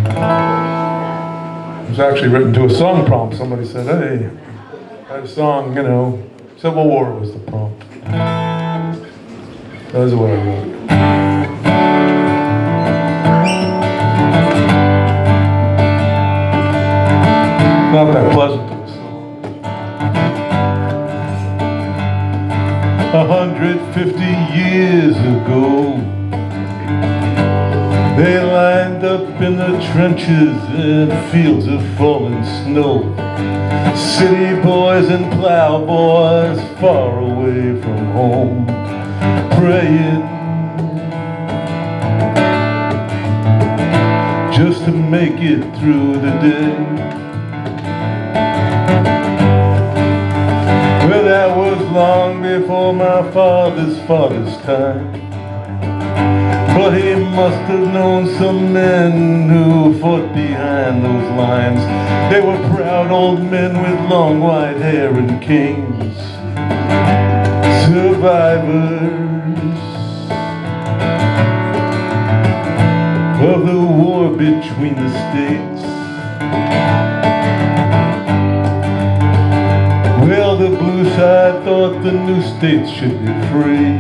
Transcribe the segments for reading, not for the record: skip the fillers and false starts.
It was actually written to a song prompt. Somebody said, hey, I had a song, you know, Civil War was the prompt. That is what I wrote. Not that pleasant of a song. 150 years ago, they lined up in the trenches in fields of fallen snow. City boys and plowboys far away from home, praying just to make it through the day. Well, that was long before my father's time, but he must have known some men who fought behind those lines. They were proud old men with long white hair and canes, survivors of the war between the states. Well, the blue side thought the new states should be free.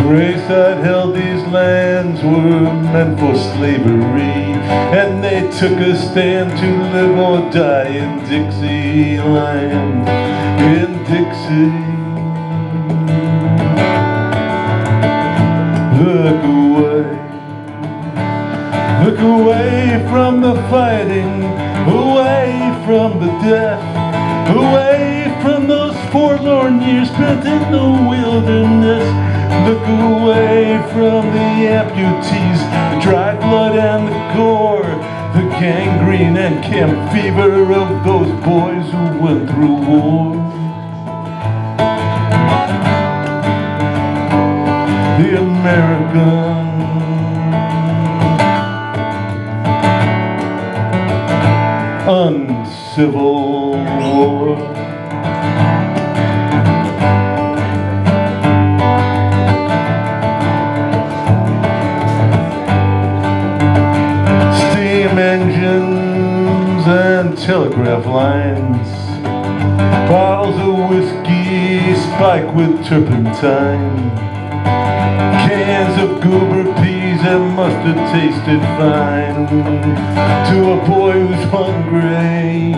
Gray side held these lands were meant for slavery, and they took a stand to live or die in Dixieland, in Dixie. Look away from the fighting, away from the death, away from those forlorn years spent in the wilderness. Look away from the amputees, the dried blood and the gore, the gangrene and camp fever of those boys who went through war. The American uncivil war. Steam engines and telegraph lines, bottles of whiskey spiked with turpentine, cans of goober peas that must have tasted fine to a boy who's hungry.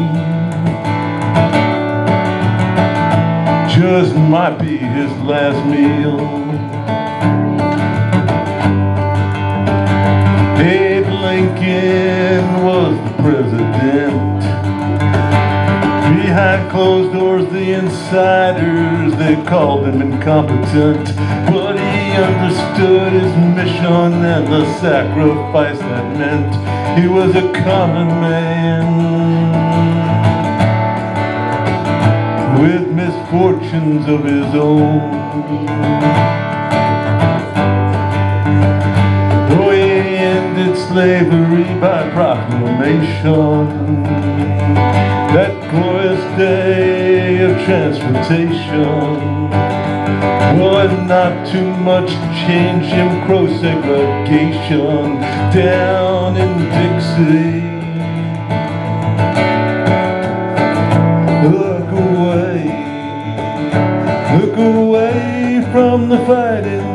Just might be his last meal. Abe Lincoln was the president. Behind closed doors, the insiders, they called him incompetent, but he understood his mission and the sacrifice that meant. He was a common man with misfortunes of his own. Though he ended slavery by proclamation, that glorious day of transportation, would not too much change Jim Crow segregation down in Dixie. Look away from the fighting,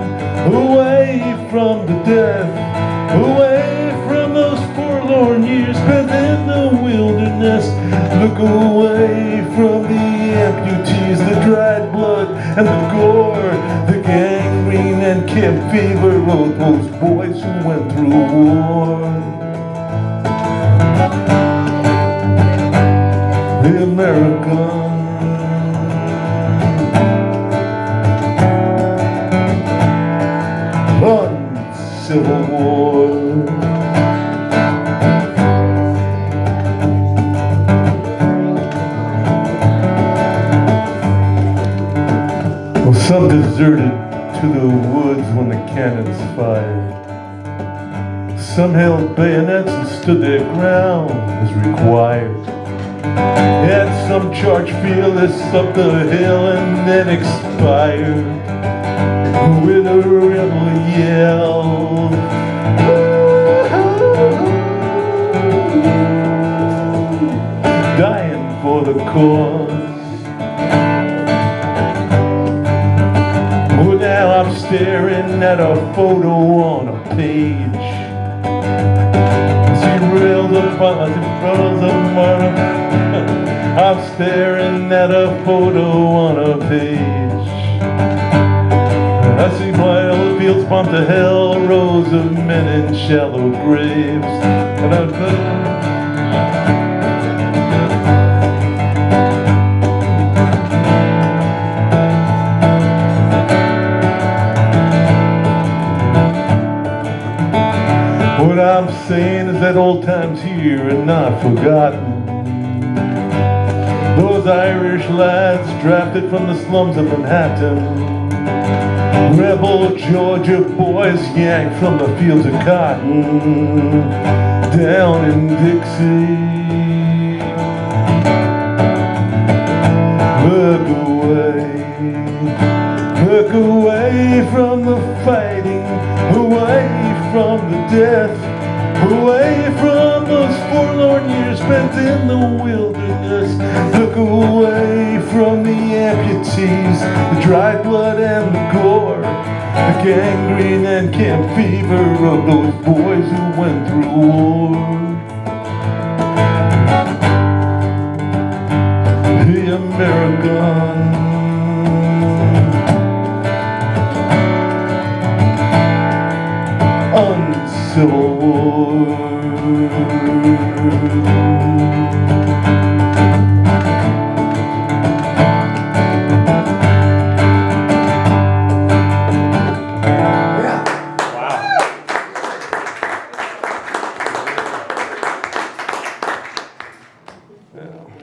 away from the death, away from those forlorn years spent in the wilderness. Look away from the amputees, the dried blood and the gore, the gangrene and camp fever of those boys who went through war. The American Civil War. Well, some deserted to the woods when the cannons fired. Some held bayonets and stood their ground as required. Yet some charged fearless up the hill and then expired with a rebel yell. the cause. Well, now I'm staring at a photo on a page. She reeled upon the froze of murder. I'm staring at a photo on a page. I see wild fields bump to hell, rows of men in shallow graves. And I what I'm saying is that old times here are not forgotten. Those Irish lads drafted from the slums of Manhattan, rebel Georgia boys yanked from the fields of cotton down in Dixie. Look away from the fighting, away from the death, away from those forlorn years spent in the wilderness. Look away from the amputees, the dried blood and the gore, the gangrene and camp fever of those boys who went through war. The American uncivil war. Yeah.